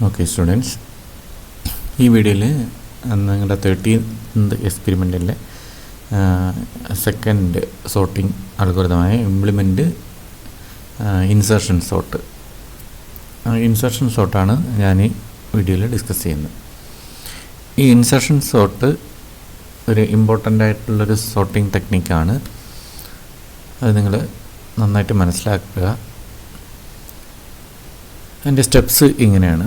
Okay students, ഈ വീഡിയോയിൽ നിങ്ങളുടെ 13th എക്സ്പെരിമെൻറ്റിലെ സെക്കൻഡ് സോർട്ടിംഗ് അൽഗോരിതമായ ഇംപ്ലിമെൻറ്റ് ഇൻസർഷൻ സോർട്ടാണ് ഞാൻ ഈ വീഡിയോയിൽ ഡിസ്കസ് ചെയ്യുന്നത്. ഈ ഇൻസർഷൻ സോർട്ട് ഒരു ഇമ്പോർട്ടൻ്റ് ആയിട്ടുള്ളൊരു സോർട്ടിംഗ് ടെക്നിക്കാണ്. അത് നിങ്ങൾ നന്നായിട്ട് മനസ്സിലാക്കുക. അതിൻ്റെ സ്റ്റെപ്സ് ഇങ്ങനെയാണ്.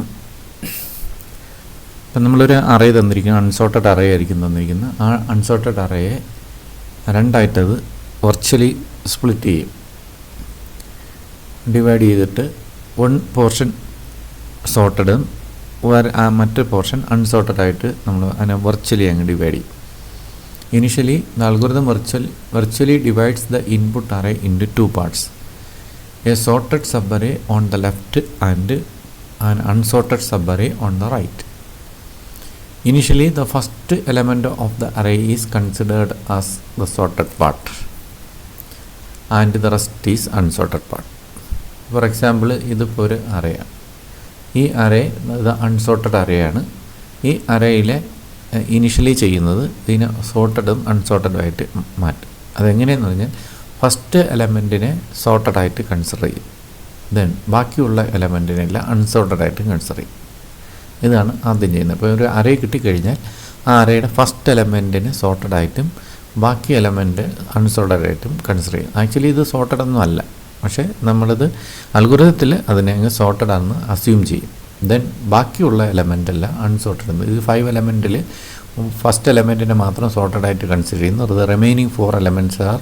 ഇപ്പം നമ്മളൊരു അറേ തന്നിരിക്കുന്ന അൺസോർട്ടഡ് അറേ ആയിരിക്കും തന്നിരിക്കുന്നത്. ആ അൺസോർട്ടഡ് അറേയെ രണ്ടായിട്ടത് വെർച്വലി സ്പ്ലിറ്റ് ചെയ്യും. ഡിവൈഡ് ചെയ്തിട്ട് വൺ പോർഷൻ സോർട്ടഡും മറ്റൊരു പോർഷൻ അൺസോർട്ടഡ് ആയിട്ട് നമ്മൾ അതിനെ വെർച്വലി അങ്ങ് ഡിവൈഡ് ചെയ്യും. Initially the algorithm virtually divides the input array into two parts, a sorted subarray on the left and an unsorted subarray on the right. Initially, the first element of the array is considered as the sorted part and the rest is unsorted part. For example, ഇതിപ്പോൾ ഒരു അറേയാണ്. ഈ array ഇത് unsorted അറേയാണ്. ഈ അറേയിലെ initially ചെയ്യുന്നത് ഇതിനെ സോർട്ടഡും അൺസോർട്ടഡും ആയിട്ട് മാറ്റും. അതെങ്ങനെയെന്ന് പറഞ്ഞാൽ ഫസ്റ്റ് എലമെൻറ്റിനെ സോർട്ടഡായിട്ട് കൺസിഡർ ചെയ്യും, ദെൻ ബാക്കിയുള്ള എലമെൻറ്റിനെല്ലാം അൺസോർട്ടഡായിട്ട് കൺസിഡർ ചെയ്യും. ഇതാണ് ആദ്യം ചെയ്യുന്നത്. ഇപ്പോൾ ഒരു അറേ കിട്ടിക്കഴിഞ്ഞാൽ ആ അറേയുടെ ഫസ്റ്റ് എലമെൻറ്റിനെ സോർട്ടഡായിട്ടും ബാക്കി എലമെൻറ്റ് അൺസോർട്ടഡായിട്ടും കൺസിഡർ ചെയ്യും. ആക്ച്വലി ഇത് സോർട്ടഡൊന്നും അല്ല, പക്ഷേ നമ്മളിത് അൽഗോരിതത്തിൽ അതിനെ അങ്ങ് സോർട്ടഡാണെന്ന് അസ്യൂം ചെയ്യും. ദെൻ ബാക്കിയുള്ള എലമെൻ്റെല്ലാം അൺസോർട്ടഡ്. ഇത് 5 എലമെൻറ്റിൽ ഫസ്റ്റ് എലമെൻറ്റിനെ മാത്രം സോർട്ടഡായിട്ട് കൺസിഡർ ചെയ്യുന്നു. The remaining 4 elements are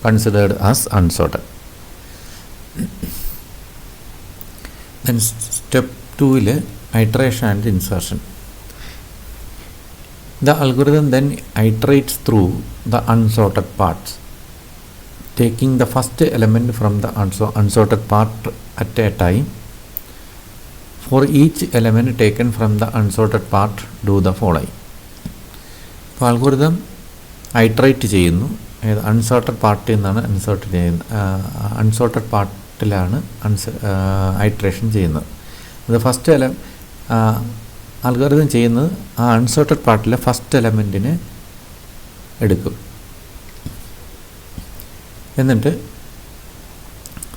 considered as unsorted. Then step 2ൽ iteration and insertion. The algorithm then iterates through the unsorted parts, taking the first element from the unsorted part at a time. For each element taken from the unsorted part, do the following. അപ്പോൾ algorithm ഐറ്ററേറ്റ് ചെയ്യുന്നു. Unsorted പാർട്ടിൽ നിന്നാണ് unsorted പാർട്ടിലാണ് iteration ചെയ്യുന്നത്. അത് first algorithm ചെയ്യുന്നത് ആ unsorted പാർട്ടിലെ first എലമെൻറ്റിനെ എടുക്കും. എന്നിട്ട്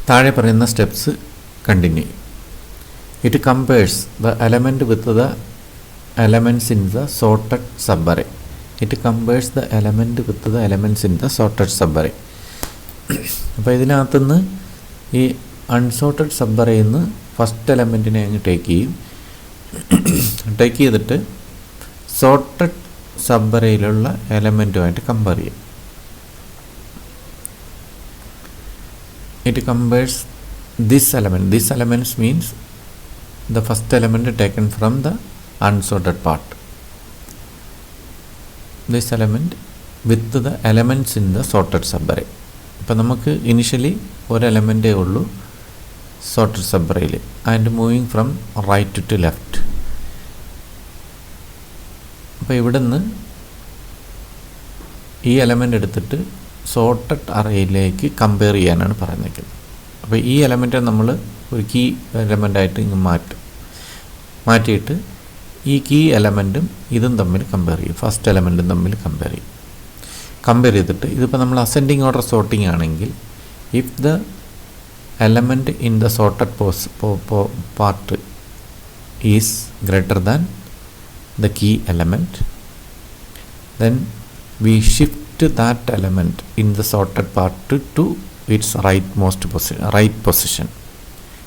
താഴെ പറയുന്ന സ്റ്റെപ്സ് കണ്ടിന്യൂ ചെയ്യും. It compares the element with the elements in the sorted subarray. അപ്പോൾ ഇതിനകത്തുനിന്ന് ഈ അൺസോർട്ടഡ് സബ്അറേയിൽ നിന്ന് ഫസ്റ്റ് എലമെൻറ്റിനെ അങ്ങ് ടേക്ക് ചെയ്തിട്ട് സോർട്ടഡ് സബ്അറേയിലുള്ള എലമെൻറ്റുമായിട്ട് കമ്പയർ ചെയ്യും. It compares this elements means the first element taken from the unsorted part, this element with the elements in the sorted subarray. അപ്പോൾ നമുക്ക് initially ഒരു എലമെൻറ്റേ ഉള്ളൂ സോർട്ടഡ് സബ്അറേയിൽ and moving from right to left. അപ്പോൾ ഇവിടെ നിന്ന് ഈ എലമെൻ്റ് എടുത്തിട്ട് സോർട്ടഡ് അറേയിലേക്ക് കമ്പയർ ചെയ്യാനാണ് പറഞ്ഞിരിക്കുന്നത്. അപ്പോൾ ഈ എലമെൻറ്റ് നമ്മൾ ഒരു കീ എലമെൻ്റായിട്ട് ഇങ്ങ് മാറ്റിയിട്ട് ഈ കീ എലമെൻറ്റും ഇതും തമ്മിൽ കമ്പയർ ചെയ്യും, ഫസ്റ്റ് എലമെൻറ്റും തമ്മിൽ കമ്പയർ ചെയ്തിട്ട് ഇതിപ്പോൾ നമ്മൾ അസെൻഡിങ് ഓർഡർ സോർട്ടിങ് ആണെങ്കിൽ if the element in the sorted part is greater than the key element, then we shift that element in the sorted part to its right position.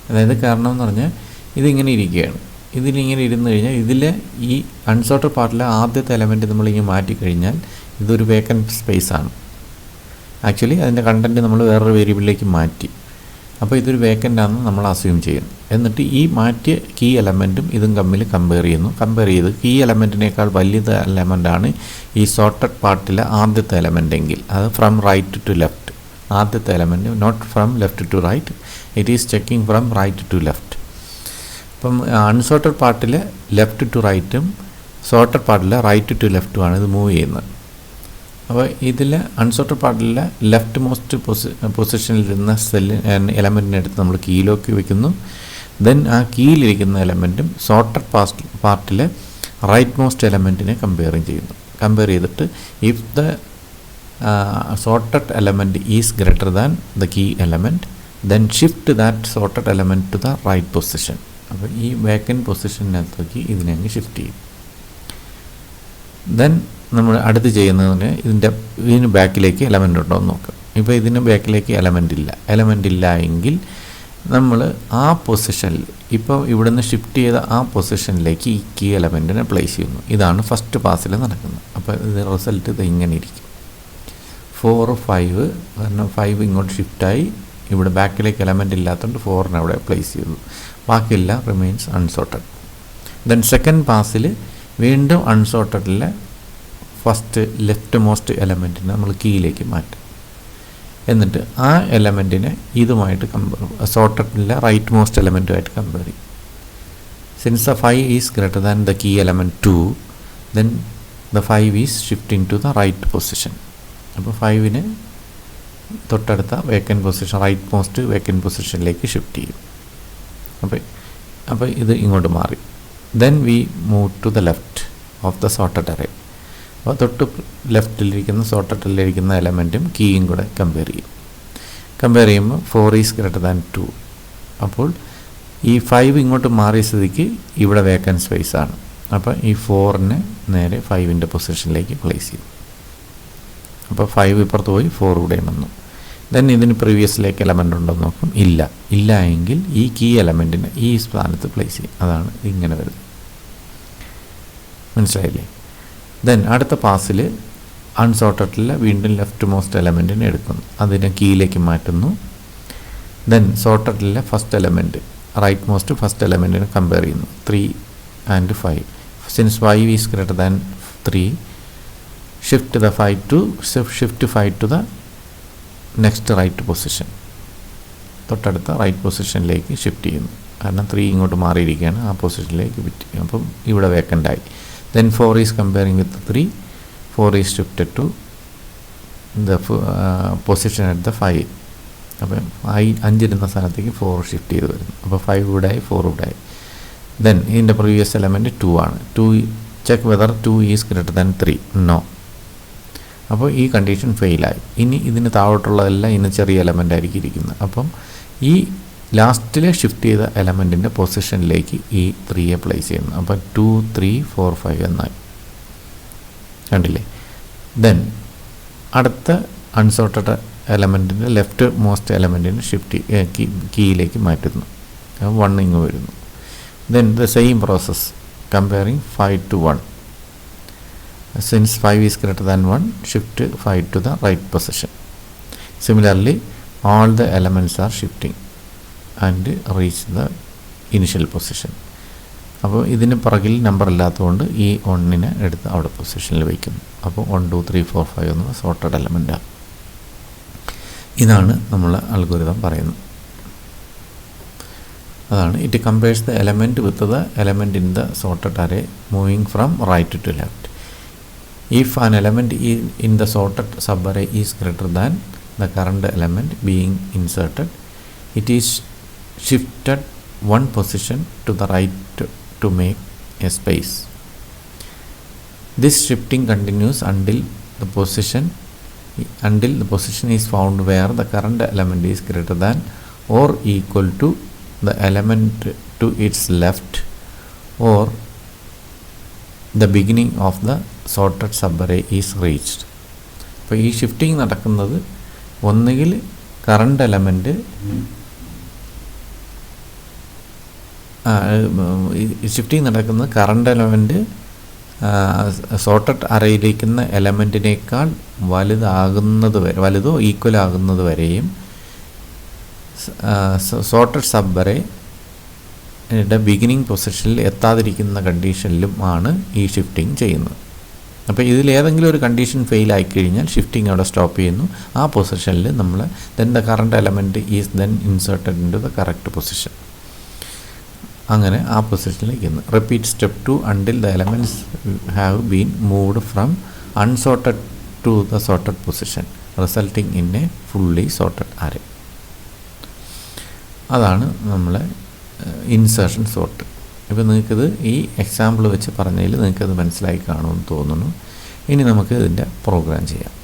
അതായത് കാരണം എന്ന് പറഞ്ഞാൽ ഇതിങ്ങനെ ഇരിക്കുകയാണ്. ഇതിലിങ്ങനെ ഇരുന്ന് കഴിഞ്ഞാൽ ഇതിലെ ഈ അൺസോർട്ടഡ് പാർട്ടിലെ ആദ്യത്തെ എലമെൻറ്റ് നമ്മളിങ്ങനെ മാറ്റിക്കഴിഞ്ഞാൽ ഇതൊരു വേക്കൻറ്റ് സ്പേസാണ്. ആക്ച്വലി അതിൻ്റെ കണ്ടൻറ്റ് നമ്മൾ വേറൊരു വേരിയബിളിലേക്ക് മാറ്റി. അപ്പോൾ ഇതൊരു വേക്കൻ്റ് ആണെന്ന് നമ്മൾ അസ്യൂം ചെയ്യുന്നു. എന്നിട്ട് ഈ മാറ്റിയ കീ എലമെൻറ്റും ഇതും തമ്മിൽ കമ്പയർ ചെയ്ത് കീ എലമെൻറ്റിനേക്കാൾ വലിയ എലമെൻറ്റാണ് ഈ സോർട്ടഡ് പാർട്ടിലെ ആദ്യത്തെ എലമെൻറ്റെങ്കിൽ അത് ഫ്രം റൈറ്റ് ടു ലെഫ്റ്റ്. ആദ്യത്തെ element not from left to right, it is checking from right to left. അപ്പം അൺസോർട്ടഡ് പാർട്ടിൽ ലെഫ്റ്റ് ടു റൈറ്റും സോർട്ടഡ് പാർട്ടിൽ റൈറ്റ് ടു ലെഫ്റ്റുമാണ് ഇത് മൂവ് ചെയ്യുന്നത്. അപ്പോൾ ഇതിൽ അൺസോർട്ടഡ് പാർട്ടിലെ ലെഫ്റ്റ് മോസ്റ്റ് പൊസിഷനിലിരുന്ന എലമെൻറ്റിനെ എടുത്ത് നമ്മൾ കീയിലേക്ക് വയ്ക്കുന്നു. ദെൻ ആ കീയിലിരിക്കുന്ന എലമെൻറ്റും സോർട്ടഡ് പാർട്ടിലെ റൈറ്റ് മോസ്റ്റ് എലമെൻറ്റിനെ കമ്പയർ ചെയ്തിട്ട് if the sorted element is greater than the key element, then shift that sorted element to the right position. അപ്പോൾ ഈ വേക്കൻറ്റ് പൊസിഷനകത്തേക്ക് ഇതിനെ അങ്ങ് ഷിഫ്റ്റ് ചെയ്യും. ദെൻ നമ്മൾ അടുത്ത് ചെയ്യുന്നതിന് ഇതിന് ബാക്കിലേക്ക് എലമെൻ്റ് ഉണ്ടോ എന്ന് നോക്കാം. ഇപ്പോൾ ഇതിന് ബാക്കിലേക്ക് എലമെൻ്റ് ഇല്ല എങ്കിൽ നമ്മൾ ആ പൊസിഷനിൽ ഇപ്പോൾ ഇവിടുന്ന് ഷിഫ്റ്റ് ചെയ്ത ആ പൊസിഷനിലേക്ക് ഈ കീ എലമെൻറ്റിനെ പ്ലേസ് ചെയ്യുന്നു. ഇതാണ് ഫസ്റ്റ് പാസിൽ നടക്കുന്നത്. അപ്പോൾ ഇത് റിസൾട്ട് ഇത് ഇങ്ങനെ ഇരിക്കും. 4, 5 കാരണം 5 ഇങ്ങോട്ട് ഷിഫ്റ്റായി ഇവിടെ ബാക്കിലേക്ക് എലമെൻ്റ് ഇല്ലാത്തതുകൊണ്ട് 4 അവിടെ പ്ലേസ് ചെയ്തു. ബാക്കിയെല്ലാം റിമെയിൻസ് അൺസോർട്ടഡ്. ദെൻ സെക്കൻഡ് പാസിൽ വീണ്ടും അൺസോർട്ടഡിലെ ഫസ്റ്റ് ലെഫ്റ്റ് മോസ്റ്റ് എലമെൻറ്റിനെ നമ്മൾ കീയിലേക്ക് മാറ്റും. എന്നിട്ട് ആ എലമെൻറ്റിനെ ഇതുമായിട്ട് സോർട്ടഡിലെ റൈറ്റ് മോസ്റ്റ് എലമെൻറ്റുമായിട്ട് കമ്പയർ ചെയ്യും. Since the 5 is greater than the key element 2, then the 5 is shifting to the right position. അപ്പോൾ 5ന് തൊട്ടടുത്ത vacant position right most vacant പൊസിഷനിലേക്ക് ഷിഫ്റ്റ് ചെയ്യും. അപ്പോൾ ഇത് ഇങ്ങോട്ട് മാറി. Then we move to the left of the sorted array. അപ്പോൾ തൊട്ട് ലെഫ്റ്റിലിരിക്കുന്ന സോർട്ടഡിലിരിക്കുന്ന എലമെൻറ്റും കീയും കൂടെ കമ്പയർ ചെയ്യുമ്പോൾ 4 ഈസ് ഗ്രേറ്റർ ദാൻ 2. അപ്പോൾ ഈ 5 ഇങ്ങോട്ട് മാറിയ സ്ഥിതിക്ക് ഇവിടെ വേക്കൻറ്റ് സ്പേസ് ആണ്. അപ്പോൾ ഈ 4നെ നേരെ 5ൻ്റെ പൊസിഷനിലേക്ക് പ്ലേസ് ചെയ്യും. അപ്പോൾ 5 ഇപ്പുറത്ത് പോയി 4 ഇവിടെയും വന്നു. ദെൻ ഇതിന് പ്രീവിയസിലേക്ക് എലമെൻ്റ് ഉണ്ടോയെന്ന് നോക്കും. ഇല്ല എങ്കിൽ ഈ കീ എലമെൻറ്റിനെ ഈ സ്ഥാനത്ത് പ്ലേസ് ചെയ്യും. അതാണ് ഇങ്ങനെ വരുന്നത്. മനസ്സിലായില്ലേ? ദെൻ അടുത്ത പാസിൽ അൺസോർട്ടഡിൽ വീണ്ടും ലെഫ്റ്റ് മോസ്റ്റ് എലമെൻറ്റിനെ എടുക്കുന്നു, അതിനെ കീയിലേക്ക് മാറ്റുന്നു. ദെൻ സോർട്ടഡിലെ first element rightmost first എലമെൻറ്റിനെ കമ്പയർ ചെയ്യുന്നു. 3 and 5. Since 5 is greater than 3, shift 5 to the next right position. തൊട്ടടുത്ത റൈറ്റ് പൊസിഷനിലേക്ക് ഷിഫ്റ്റ് ചെയ്യുന്നു. കാരണം 3 ഇങ്ങോട്ട് മാറിയിരിക്കുകയാണ്, ആ പൊസിഷനിലേക്ക് ഫിറ്റ് ചെയ്യും. അപ്പം ഇവിടെ വേക്കൻ്റായി. Then 4 is comparing with 3, 4 is shifted to the position at the 5. അപ്പം 5 ഇരുന്ന സ്ഥലത്തേക്ക് 4 ഷിഫ്റ്റ് ചെയ്ത് വരുന്നു. അപ്പോൾ 5 ഇവിടെയായി 4 ഇവിടെയായി. ദെൻ ഇതിൻ്റെ പ്രീവിയസ് എലമെൻറ്റ് 2 ആണ്. 2 check whether 2 is greater than 3. No. അപ്പോൾ ഈ കണ്ടീഷൻ ഫെയിലായി. ഇനി ഇതിന് താഴോട്ടുള്ളതെല്ലാം ഇന്ന് ചെറിയ എലമെൻ്റ് ആയിരിക്കും ഇരിക്കുന്നത്. അപ്പം ഈ ലാസ്റ്റിൽ ഷിഫ്റ്റ് ചെയ്ത എലമെൻറ്റിൻ്റെ പൊസിഷനിലേക്ക് ഈ 3യെ പ്ലേസ് ചെയ്യുന്നു. അപ്പം 2, 3, 4, 5 എന്നായി. കണ്ടില്ലേ? ദെൻ അടുത്ത അൺസോർട്ടഡ് എലമെൻറ്റിൻ്റെ ലെഫ്റ്റ് മോസ്റ്റ് എലമെൻറ്റിന് കീയിലേക്ക് മാറ്റുന്നു. 1 ഇങ്ങ് വരുന്നു. Then the same process comparing 5 to 1. Since 5 is greater than 1, shift 5 to the right position. Similarly, all the elements are shifting and reach the initial position. അപ്പോൾ ഇതിന് പുറകിൽ നമ്പർ ഇല്ലാത്തതുകൊണ്ട് ഈ 1നെ എടുത്ത് അവിടെ പൊസിഷനിൽ വയ്ക്കുന്നു. അപ്പോൾ 1, 2, 3, 4, 5 എന്ന സോർട്ടഡ് എലമെൻറ്റാണ്. ഇതാണ് നമ്മൾ അൽഗോരിതം പറയുന്നത്. അതാണ് it compares the element with the element in the sorted array moving from right to left. If an element in the sorted subarray is greater than the current element being inserted, it is shifted one position to the right to make a space. This shifting continues until the position is found where the current element is greater than or equal to the element to its left or the beginning of the sorted subarray is reached. അപ്പോൾ ഈ shifting നടക്കുന്നത് ഒന്നുകിൽ current element sorted അറേയിലേക്കുന്ന എലമെൻറ്റിനേക്കാൾ വലുതോ equal ആകുന്നത് വരെയും sorted സബ്അറേ beginning പൊസിഷനിൽ എത്താതിരിക്കുന്ന കണ്ടീഷനിലും ആണ് ഈ ഷിഫ്റ്റിംഗ് ചെയ്യുന്നത്. അപ്പോൾ ഇതിലേതെങ്കിലും ഒരു കണ്ടീഷൻ ഫെയിൽ ആയിക്കഴിഞ്ഞാൽ ഷിഫ്റ്റിംഗ് അവിടെ സ്റ്റോപ്പ് ചെയ്യുന്നു. ആ പൊസിഷനിൽ നമ്മൾ then the current element is then inserted in to the correct position. അങ്ങനെ ആ പൊസിഷനിലേക്ക് എത്തുന്നു. Repeat step 2 until the elements have been moved from unsorted to the sorted position resulting in a fully sorted array. അതാണ് നമ്മളെ insertion sort. ഇപ്പോൾ നിങ്ങൾക്കിത് ഈ example വെച്ച് പറഞ്ഞതിൽ നിങ്ങൾക്കത് മനസ്സിലായി കാണുമെന്ന് തോന്നുന്നു. ഇനി നമുക്ക് ഇതിൻ്റെ പ്രോഗ്രാം ചെയ്യാം.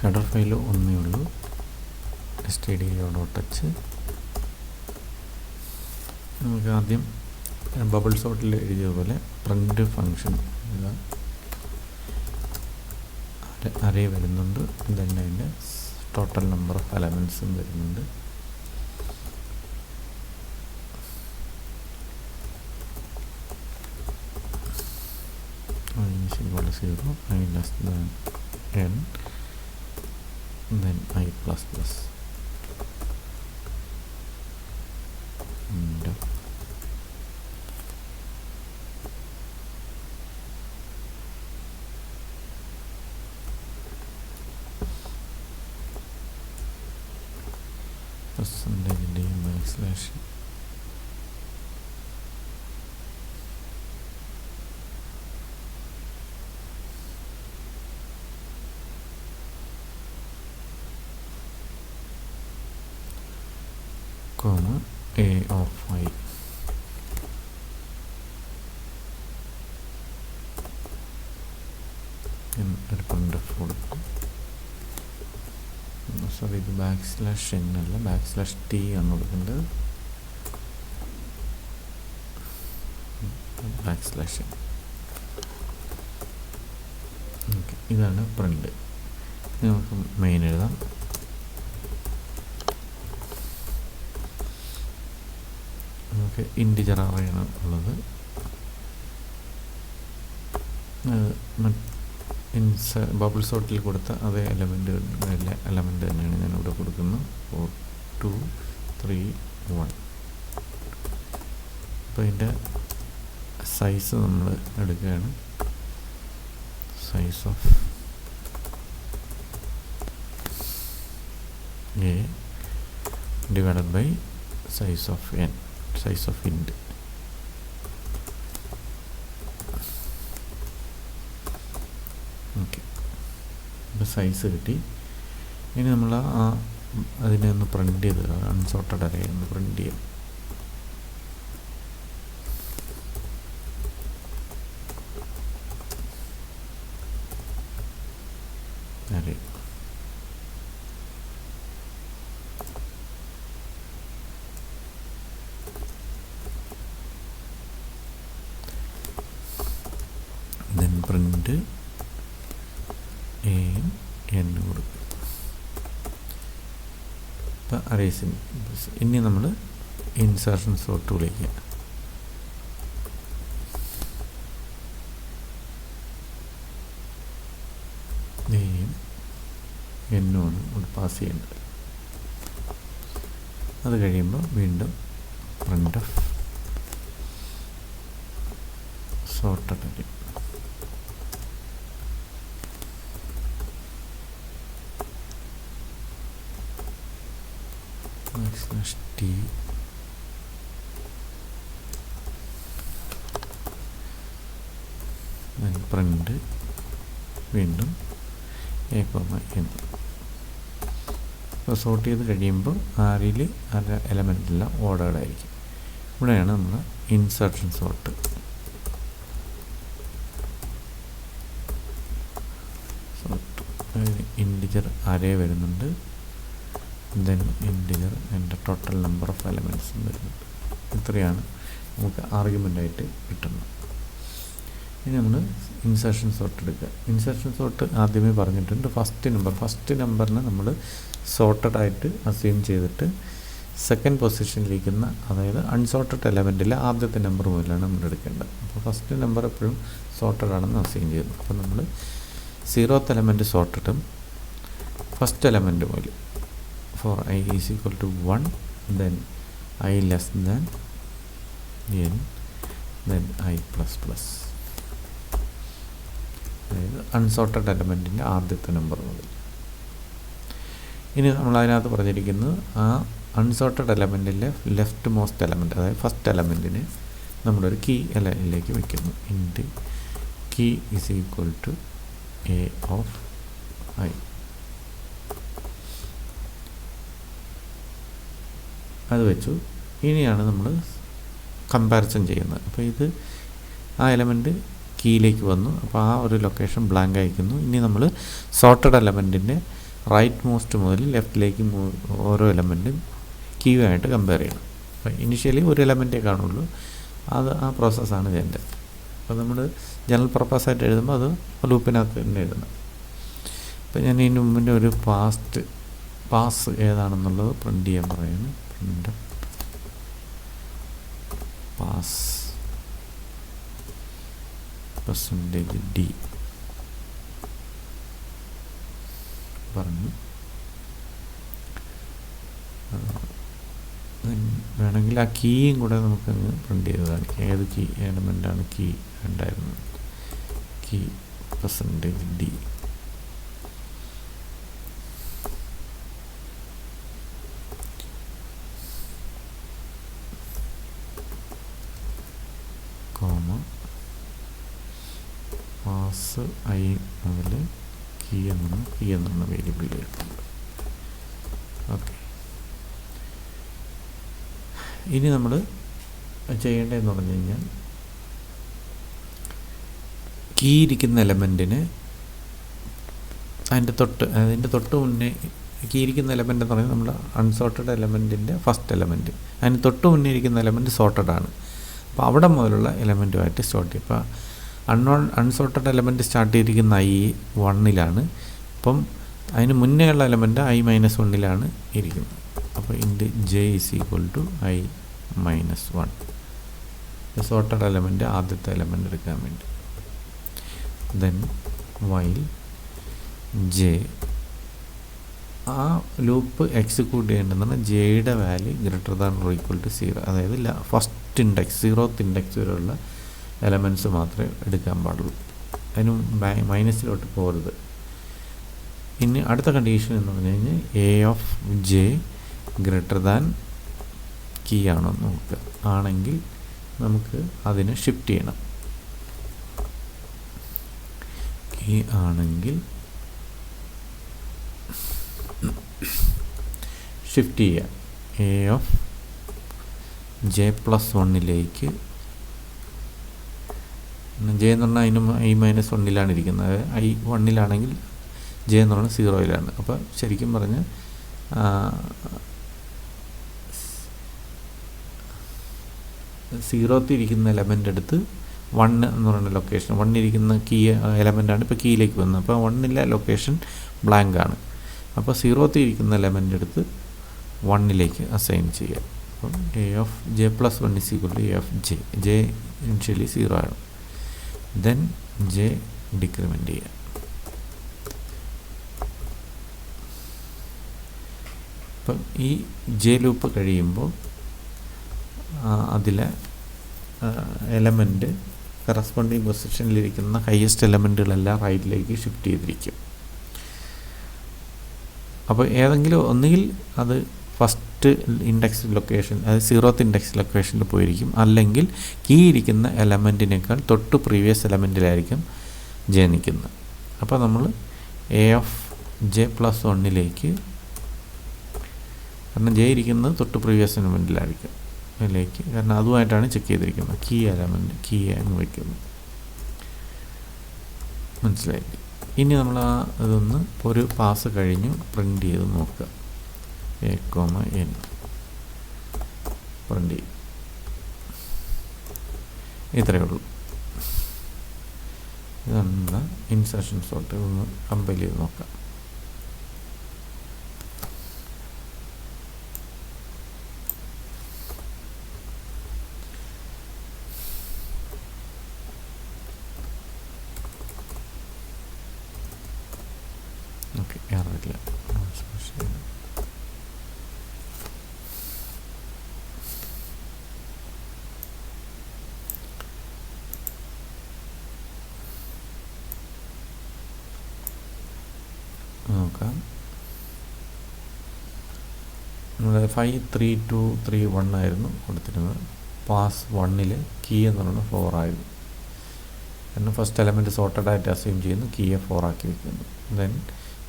ഹെഡർ ഫയൽ ഒന്നേ ഉള്ളൂ, stdio.h. നമുക്ക് ആദ്യം ബബിൾ സോർട്ടിൽ എഴുതിയതുപോലെ പ്രിൻ്റ് ഫങ്ഷൻ അറേ വരുന്നുണ്ട്. തന്നെ അതിൻ്റെ ടോട്ടൽ നമ്പർ ഓഫ് എലമെൻസും വരുന്നുണ്ട്. i0, i less than n, then i plus plus. And percentage d backslash comma a of I. Sorry, ഇത് ബാക്ക്സ്ലാഷ് n അല്ല, ബാക്ക്സ്ലാഷ് t ആണ് കൊടുക്കേണ്ടത്. Backslash n. ഓക്കെ, ഇതാണ് print. നമുക്ക് മെയിൻ എഴുതാം. നമുക്ക് ഇൻറ്റിജർ അറേയാണ് ഉള്ളത്. ബബിൾ സോർട്ടിൽ കൊടുത്ത അതേ എലമെൻ്റ് തന്നെയാണ് ഞാനിവിടെ കൊടുക്കുന്നത്. 4 2 3 1. അപ്പോൾ ഇതിൻ്റെ സൈസ് നമ്മൾ എടുക്കുകയാണ്. Size of a divided by size of n, size of int. Okay, ഇപ്പോൾ സൈസ് കിട്ടി. ഇനി നമ്മൾ അതിനെ ഒന്ന് പ്രിൻ്റ് ചെയ്ത് അൺസോർട്ടഡ് അറേ ഒന്ന് പ്രിൻ്റ് ചെയ്യാം. അറേ then print n കൊടുക്കും. ഇപ്പോൾ അറേസിന് ഇനി നമ്മൾ ഇൻസർഷൻ സോർട്ട് വിളിക്കുക. നെയിം എന്നുമാണ് ഇവിടെ പാസ് ചെയ്യേണ്ടത്. അത് കഴിയുമ്പോൾ വീണ്ടും print of sorted array. t print വീണ്ടും a, n. അപ്പോൾ സോർട്ട് ചെയ്ത് കഴിയുമ്പോൾ ആറിൽ എലമെൻറ്റെല്ലാം ഓർഡേർഡ് ആയിരിക്കും. ഇവിടെയാണ് നമ്മൾ ഇൻസർഷൻ സോർട്ട്. ഇൻറ്റിജർ അറേ വരുന്നുണ്ട്, ദെൻ ഇൻറ്റിജർ എൻ്റെ ടോട്ടൽ നമ്പർ ഓഫ് എലമെൻറ്റ്സും വരുന്നുണ്ട്. ഇത്രയാണ് നമുക്ക് ആർഗ്യുമെൻ്റായിട്ട് കിട്ടുന്നത്. ഇനി നമ്മൾ ഇൻസർഷൻ സോർട്ട് എടുക്കുക. ഇൻസർഷൻ സോർട്ട് ആദ്യമേ പറഞ്ഞിട്ടുണ്ട്. ഫസ്റ്റ് നമ്പറിനെ നമ്മൾ സോർട്ടഡ് ആയിട്ട് അസ്യൂം ചെയ്തിട്ട് സെക്കൻഡ് പൊസിഷനിലിരിക്കുന്ന, അതായത് അൺസോർട്ടഡ് എലമെൻറ്റിലെ ആദ്യത്തെ നമ്പർ മുതലാണ് നമ്മൾ എടുക്കേണ്ടത്. അപ്പോൾ ഫസ്റ്റ് നമ്പർ എപ്പോഴും സോർട്ടഡ് ആണെന്ന് അസ്യൂം ചെയ്യുന്നു. അപ്പോൾ നമ്മൾ 0th എലമെൻറ്റ് സോർട്ടഡും ഫസ്റ്റ് എലമെൻറ്റ് മുതൽ for I is equal to 1, then I less than n, then I plus plus. അതായത് അൺസോർട്ടഡ് എലമെൻറ്റിൻ്റെ ആദ്യത്തെ നമ്പർ മുതൽ. ഇനി നമ്മൾ അതിനകത്ത് പറഞ്ഞിരിക്കുന്നത് ആ അൺസോർട്ടഡ് എലമെൻറ്റിലെ ലെഫ്റ്റ് മോസ്റ്റ് എലമെൻറ്റ്, അതായത് ഫസ്റ്റ് എലമെൻറ്റിനെ നമ്മളൊരു കീ എലയിലേക്ക് വയ്ക്കുന്നു. Int key is equal to A of i. അത് വെച്ചു. ഇനിയാണ് നമ്മൾ കമ്പാരിസൺ ചെയ്യുന്നത്. അപ്പോൾ ഇത് ആ എലമെൻറ്റ് കീയിലേക്ക് വന്നു. അപ്പോൾ ആ ഒരു ലൊക്കേഷൻ ബ്ലാങ്ക് അയക്കുന്നു. ഇനി നമ്മൾ സോർട്ടഡ് എലമെൻറ്റിൻ്റെ റൈറ്റ് മോസ്റ്റ് മുതൽ ലെഫ്റ്റിലേക്ക് ഓരോ എലമെൻറ്റും കീയുമായിട്ട് കമ്പയർ ചെയ്യണം. അപ്പോൾ ഇനിഷ്യലി ഒരു എലമെൻറ്റേ കാണുള്ളൂ. അത് ആ പ്രോസസ്സാണ് ഇതിൻ്റെ. അപ്പോൾ നമ്മൾ ജനറൽ പർപ്പസായിട്ട് എഴുതുമ്പോൾ അത് ലൂപ്പിനകത്ത് തന്നെ എഴുതണം. അപ്പോൾ ഞാൻ ഇതിന് മുമ്പിൻ്റെ ഒരു പാസ് ഏതാണെന്നുള്ളത് പ്രിൻ്റ് ചെയ്യാൻ പറയുന്നു. പ്രിൻ്റ് പാസ് %d പറഞ്ഞു. വേണമെങ്കിൽ ആ കീയും കൂടെ നമുക്കങ്ങ് പ്രിൻ്റ് ചെയ്ത് കാണിക്കാം. ഏത് കീ എലമെൻ്റാണ് കീ ഉണ്ടായിരുന്നത്. കീ %d പാസ് ഐ മുതൽ കീ എന്നുള്ള വേരിയബിൾ എടുക്കുന്നുണ്ട്. ഓക്കെ. ഇനി നമ്മൾ ചെയ്യേണ്ടതെന്ന് പറഞ്ഞു കഴിഞ്ഞാൽ കീ ഇരിക്കുന്ന എലമെൻറ്റിന് അതിൻ്റെ തൊട്ട് മുന്നേ കീ ഇരിക്കുന്ന എലമെൻ്റ് എന്ന് പറയുന്നത് നമ്മുടെ അൺസോർട്ടഡ് എലമെൻറ്റിൻ്റെ ഫസ്റ്റ് എലമെൻറ്റ്. അതിന് തൊട്ട് മുന്നേ ഇരിക്കുന്ന എലമെൻറ്റ് സോർട്ടഡ് ആണ്. അപ്പോൾ അവിടെ മുതലുള്ള എലമെൻറ്റുമായിട്ട് സ്റ്റാർട്ട് ചെയ്യും. ഇപ്പോൾ അൺസോർട്ടഡ് എലമെൻറ്റ് സ്റ്റാർട്ട് ചെയ്തിരിക്കുന്ന ഐ 1 അപ്പം അതിന് മുന്നേ ഉള്ള എലമെൻറ്റ് i-1 ഇരിക്കുന്നത്. അപ്പോൾ int j is equal to i-1, sorted element ആദ്യത്തെ എലമെൻറ്റ് എടുക്കാൻ വേണ്ടി. ദെൻ വൈൽ j, ആ ലൂപ്പ് എക്സിക്യൂട്ട് ചെയ്യേണ്ടതെന്ന് ജെയുടെ value greater than or equal to 0, അതായത് ഫസ്റ്റ് ഇൻഡെക്സ് 0th ഇൻഡെക്സ് വരെയുള്ള എലമെൻറ്റ്സ് മാത്രമേ എടുക്കാൻ പാടുള്ളൂ. അതിന് മൈനസിലോട്ട് പോകരുത്. ഇനി അടുത്ത കണ്ടീഷൻ എന്ന് പറഞ്ഞു കഴിഞ്ഞാൽ A of J greater than key ആണോ എന്ന് നോക്കുക. ആണെങ്കിൽ നമുക്ക് അതിനെ ഷിഫ്റ്റ് ചെയ്യണം. കീ ആണെങ്കിൽ ഷിഫ്റ്റ് ചെയ്യുക. എ ഓഫ് j+1 ജെ എന്ന് പറഞ്ഞാൽ അതിന് i-1 ഇരിക്കുന്നത്. i1 ജെ എന്ന് പറഞ്ഞാൽ 0 അപ്പോൾ ശരിക്കും പറഞ്ഞ് 0th ഇരിക്കുന്ന എലമെൻ്റ് എടുത്ത് 1 എന്ന് പറയുന്ന ലൊക്കേഷൻ 1 ഇരിക്കുന്ന കീ എലമെൻ്റാണ് ഇപ്പോൾ കീയിലേക്ക് വന്നത്. അപ്പോൾ 1 ലൊക്കേഷൻ ബ്ലാങ്ക് ആണ്. അപ്പോൾ 0th ഇരിക്കുന്ന എലമെൻ്റ് എടുത്ത് 1 അസൈൻ ചെയ്യുക. അപ്പം A of j+1 is equal to A of J initially 0 ആണ്. ദെൻ ജെ ഡിക്രിമെൻ്റ് ചെയ്യുക. അപ്പം ഈ ജെ ലൂപ്പ് കഴിയുമ്പോൾ അതിലെ എലമെൻറ്റ് കറസ്പോണ്ടിങ് പൊസിഷനിലിരിക്കുന്ന ഹയസ്റ്റ് എലമെൻറ്റുകളെല്ലാം റൈറ്റിലേക്ക് ഷിഫ്റ്റ് ചെയ്തിരിക്കും. അപ്പോൾ ഏതെങ്കിലും ഒന്നുകിൽ അത് ഫസ്റ്റ് ഇൻഡെക്സ് ലൊക്കേഷൻ, അതായത് 0th ഇൻഡെക്സ് ലൊക്കേഷനിൽ പോയിരിക്കും. അല്ലെങ്കിൽ കീ ഇരിക്കുന്ന എലമെൻറ്റിനേക്കാൾ തൊട്ട് പ്രീവിയസ് എലമെൻറ്റിലായിരിക്കും ജെ നിൽക്കുന്നത്. അപ്പോൾ നമ്മൾ എ ഓഫ് j+1 കാരണം ജെ ഇരിക്കുന്നത് തൊട്ട് പ്രീവിയസ് എലമെൻറ്റിലായിരിക്കും കാരണം അതുമായിട്ടാണ് ചെക്ക് ചെയ്തിരിക്കുന്നത്. കീ എലമെൻറ്റ് കീ അങ്ങ് വയ്ക്കുന്നു. മനസ്സിലായി? ഇനി നമ്മൾ അതൊന്ന് ഒരു പാസ് കഴിഞ്ഞു പ്രിൻ്റ് ചെയ്ത് നോക്കുക. a,n പ്രിൻ്റ് ചെയ്യും. ഇത്രയേ ഉള്ളൂ. ഇതാണ് ഇൻസർഷൻ സോർട്ട്. ഒന്ന് കമ്പൈൽ ചെയ്ത് നോക്കാം. ഓക്കെ, എററില്ല. നോക്കാം. 5331 ആയിരുന്നു കൊടുത്തിരുന്നത്. പാസ് 1-ൽ കീ എന്ന് പറയുന്നത് 4 ആയിരുന്നു. കാരണം ഫസ്റ്റ് എലമെൻറ്റ് സോർട്ടഡ് ആയിട്ട് അസ്യൂം ചെയ്യുന്നു, കീയെ 4 ആക്കി വയ്ക്കുന്നു. ദെൻ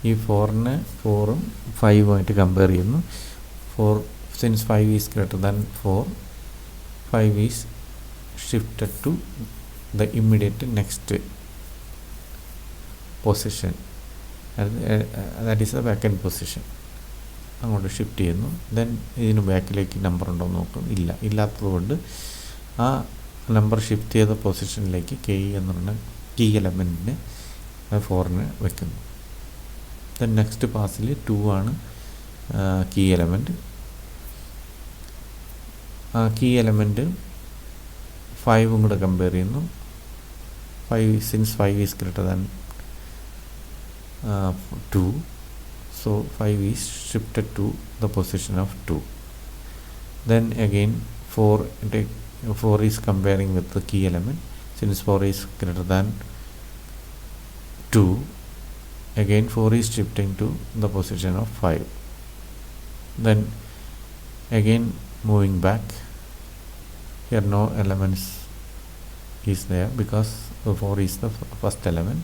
ഈ 4-നെ 4-ഉം 5-ഉമായിട്ട് കമ്പയർ ചെയ്യുന്നു. 4 since 5 is greater than 4, 5 is shifted to the immediate next position, that is the vacant position. അങ്ങോട്ട് ഷിഫ്റ്റ് ചെയ്യുന്നു. ദെൻ ഇതിന് ബാക്കിലേക്ക് നമ്പർ ഉണ്ടോ എന്ന് നോക്കും. ഇല്ലാത്തതുകൊണ്ട് ആ നമ്പർ ഷിഫ്റ്റ് ചെയ്ത പൊസിഷനിലേക്ക് കെ എന്ന് പറഞ്ഞ കീ എലമെൻറ്റിനെ 4-ന് വെക്കുന്നു. ദെൻ നെക്സ്റ്റ് പാസിൽ 2 ആണ് കീ എലമെൻറ്റ്. ആ കീ എലമെൻറ്റ് 5-ഉം കൂടെ കമ്പയർ ചെയ്യുന്നു. 5 since 5 is greater than 2, so 5 is shifted to the position of 2. Then again 4 is comparing with the key element. Since 4 is greater than 2, again 4 is shifting to the position of 5. Then again moving back, here no elements is there because 4 is the first element.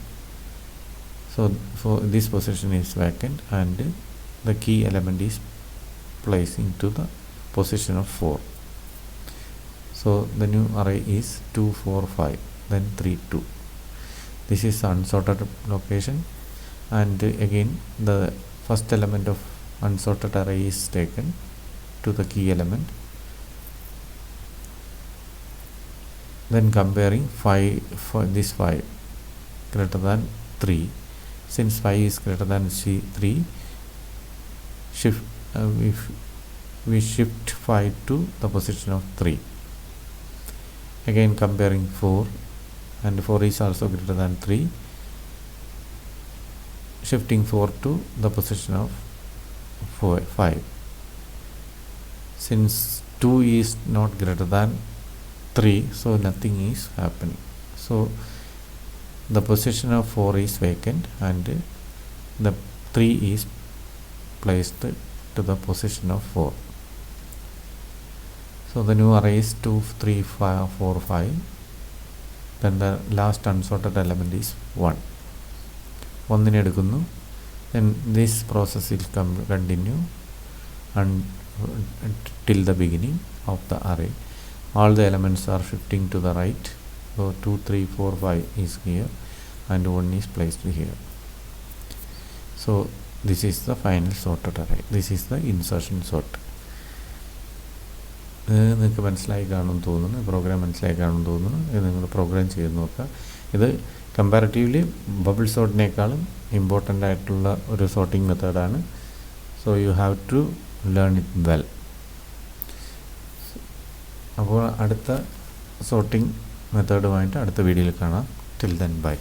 So for this position is vacant and the key element is placing to the position of 4. So the new array is 2 4 5, then 3 2. This is unsorted location, and again the first element of unsorted array is taken to the key element. Then comparing 5 for this 5 greater than 3. Since 5 is greater than 3, we shift 5 to the position of 3. Again comparing 4, and 4 is also greater than 3, shifting 4 to the position of 5. Since 2 is not greater than 3, so nothing is happening. So the position of 4 is vacant and the 3 is placed to the position of 4. So the new array is 2 3 5 4 5. Then the last unsorted element is 1. 1-നെ എടുക്കുന്നു. Then this process will continue till the beginning of the array. All the elements are shifting to the right. So 2 3 4 5 is here and 1 is placed here. So this is the final sorted array. This is the insertion sort. നിങ്ങൾക്ക് മനസ്സിലായി കാണുമെന്ന് തോന്നുന്നു, programme മനസ്സിലായി കാണുമെന്ന് തോന്നുന്നു. ഇത് നിങ്ങൾ programme ചെയ്ത് നോക്കുക. ഇത് കമ്പാരിറ്റീവ്ലി ബബിൾ സോർട്ടിനേക്കാളും ഇമ്പോർട്ടൻ്റ് ആയിട്ടുള്ള ഒരു സോർട്ടിംഗ് മെത്തേഡാണ്. So you have to learn it well. അപ്പോൾ അടുത്ത സോർട്ടിംഗ് മെത്തേഡുമായിട്ട് അടുത്ത വീഡിയോയിൽ കാണാം. Till then by.